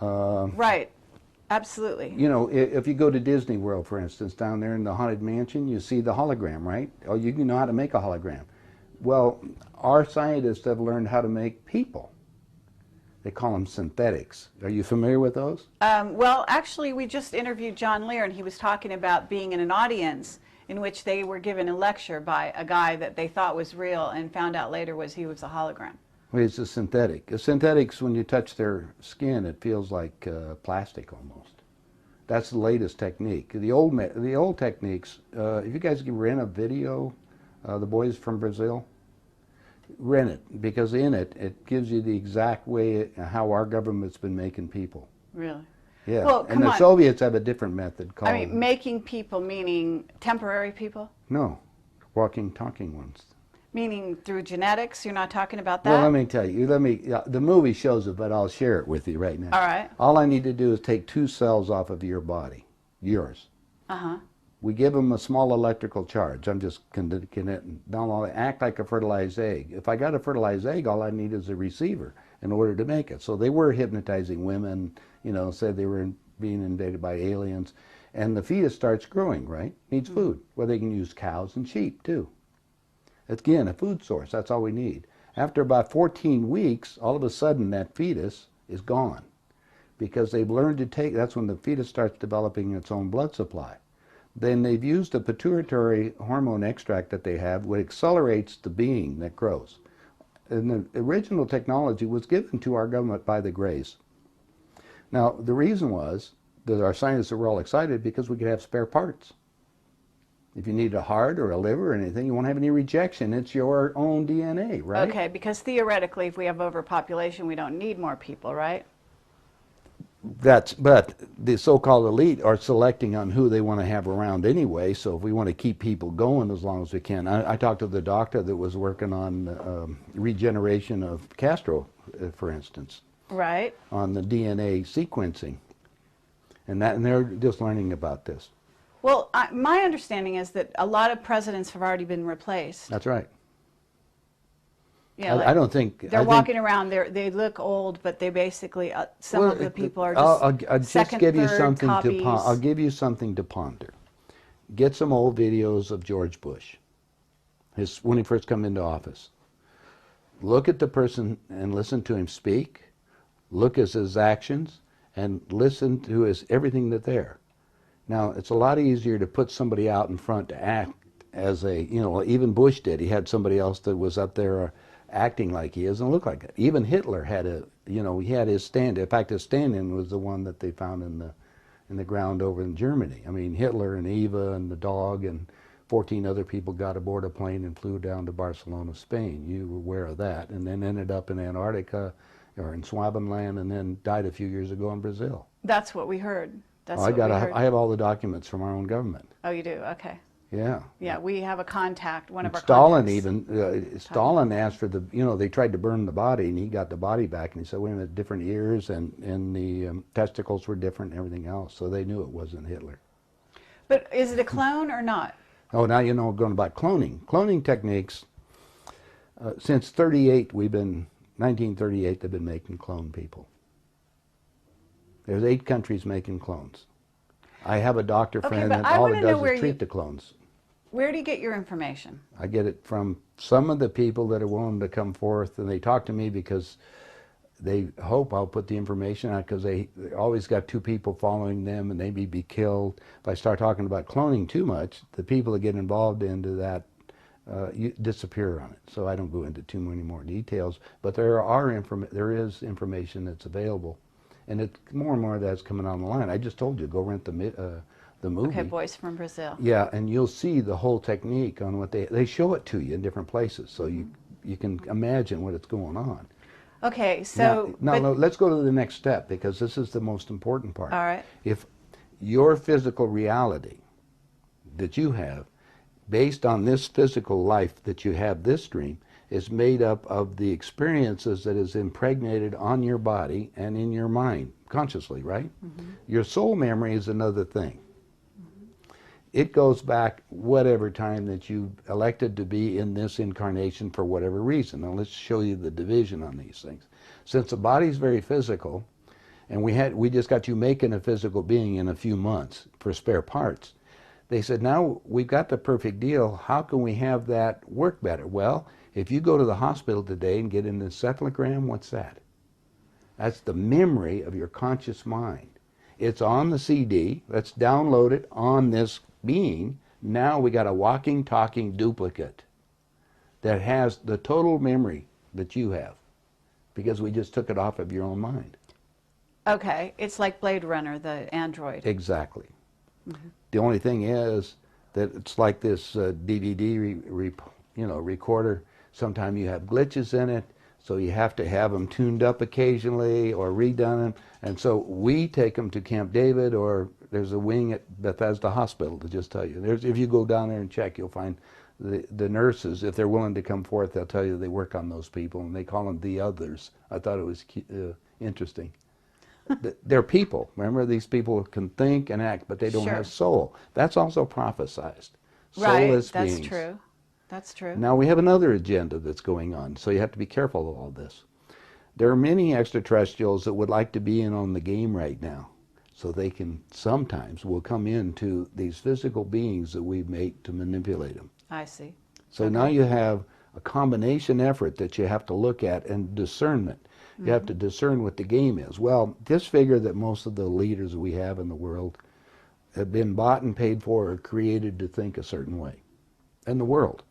Right. Absolutely. You know, if you go to Disney World, for instance, down there in the Haunted Mansion, you see the hologram, right? Oh, you know how to make a hologram. Well, our scientists have learned how to make people. They call them synthetics. Are you familiar with those? Well, actually, we just interviewed John Lear, and he was talking about being in an audience in which they were given a lecture by a guy that they thought was real and found out later he was a hologram. Well, it's a synthetic. A synthetics, when you touch their skin, it feels like plastic almost. That's the latest technique. The old techniques, if you guys can rent a video, the boys from Brazil, rent it, because in it, it gives you the exact way how our government's been making people. Really? Yeah. Well, and the Soviets have a different method called... I mean, making people meaning temporary people? No, walking, talking ones. Meaning through genetics? You're not talking about that? Well, let me tell you. The movie shows it, but I'll share it with you right now. All right. All I need to do is take 2 cells off of your body, yours. Uh-huh. We give them a small electrical charge. I'm just now they act like a fertilized egg. If I got a fertilized egg, all I need is a receiver in order to make it. So they were hypnotizing women, you know, said they were being invaded by aliens. And the fetus starts growing, right? Needs food. Well, they can use cows and sheep, too. Again, a food source. That's all we need. After about 14 weeks, all of a sudden that fetus is gone because they've learned to take, that's when the fetus starts developing its own blood supply. Then they've used a pituitary hormone extract that they have, which accelerates the being that grows. And the original technology was given to our government by the Greys. Now, the reason was that our scientists were all excited because we could have spare parts. If you need a heart or a liver or anything, you won't have any rejection. It's your own DNA, right? Okay, because theoretically, if we have overpopulation, we don't need more people, right? But the so-called elite are selecting on who they want to have around anyway, so if we want to keep people going as long as we can. I talked to the doctor that was working on regeneration of Castro, for instance. Right. On the DNA sequencing. And they're just learning about this. Well, my understanding is that a lot of presidents have already been replaced. That's right. Yeah, I don't think... They're walking around, they look old, but they basically, some of the people are just I'll second, give you third something copies. I'll give you something to ponder. Get some old videos of George Bush, when he first came into office. Look at the person and listen to him speak. Look at his actions and listen to everything that's there. Now, it's a lot easier to put somebody out in front to act as even Bush did. He had somebody else that was up there acting like he is and look like it. Even Hitler had he had his stand. In fact, his stand-in was the one that they found in the ground over in Germany. I mean, Hitler and Eva and the dog and 14 other people got aboard a plane and flew down to Barcelona, Spain. You were aware of that. And then ended up in Antarctica or in Swabenland and then died a few years ago in Brazil. That's what we heard. I have all the documents from our own government. Oh, you do? Okay. Yeah. Yeah, we have a contact, one of our Stalin contacts. Stalin asked for they tried to burn the body and he got the body back and he said, wait a minute, different ears and the testicles were different and everything else. So they knew it wasn't Hitler. But is it a clone or not? Oh, now you know going about cloning. Cloning techniques, since 1938, they've been making clone people. There's 8 countries making clones. I have a doctor friend that all he does is treat the clones. Where do you get your information? I get it from some of the people that are willing to come forth, and they talk to me because they hope I'll put the information out because they always got 2 people following them and they may be killed. If I start talking about cloning too much, the people that get involved into that disappear on it. So I don't go into too many more details, but there is information that's available. And it's more and more of that's coming on the line. I just told you, go rent the movie. Okay, Boys from Brazil. Yeah, and you'll see the whole technique on what they show it to you in different places, so you can imagine what it's going on. Okay, so... Now, let's go to the next step, because this is the most important part. All right. If your physical reality that you have, based on this physical life that you have, this dream, is made up of the experiences that is impregnated on your body and in your mind, consciously, right? Mm-hmm. Your soul memory is another thing. Mm-hmm. It goes back whatever time that you elected to be in this incarnation for whatever reason. Now let's show you the division on these things. Since the body is very physical, and we just got you making a physical being in a few months for spare parts. They said, now we've got the perfect deal. How can we have that work better? Well, if you go to the hospital today and get an encephalogram, what's that? That's the memory of your conscious mind. It's on the CD. Let's download it on this being. Now we got a walking, talking duplicate that has the total memory that you have, because we just took it off of your own mind. Okay, it's like Blade Runner, the android. Exactly. The only thing is that it's like this DVD recorder. Sometimes you have glitches in it, so you have to have them tuned up occasionally or redone. And so we take them to Camp David, or there's a wing at Bethesda Hospital to just tell you. If you go down there and check, you'll find the nurses, if they're willing to come forth, they'll tell you they work on those people, and they call them the others. I thought it was interesting. They're people. Remember, these people can think and act, but they don't have soul. That's also prophesized. Soulless right, that's beings. true. That's true. Now we have another agenda that's going on, so you have to be careful of all this. There are many extraterrestrials that would like to be in on the game right now, so they can sometimes will come into these physical beings that we've made to manipulate them. I see. So now you have a combination effort that you have to look at, and discernment. You have to discern what the game is. Well, just figure that most of the leaders we have in the world have been bought and paid for or created to think a certain way in the world.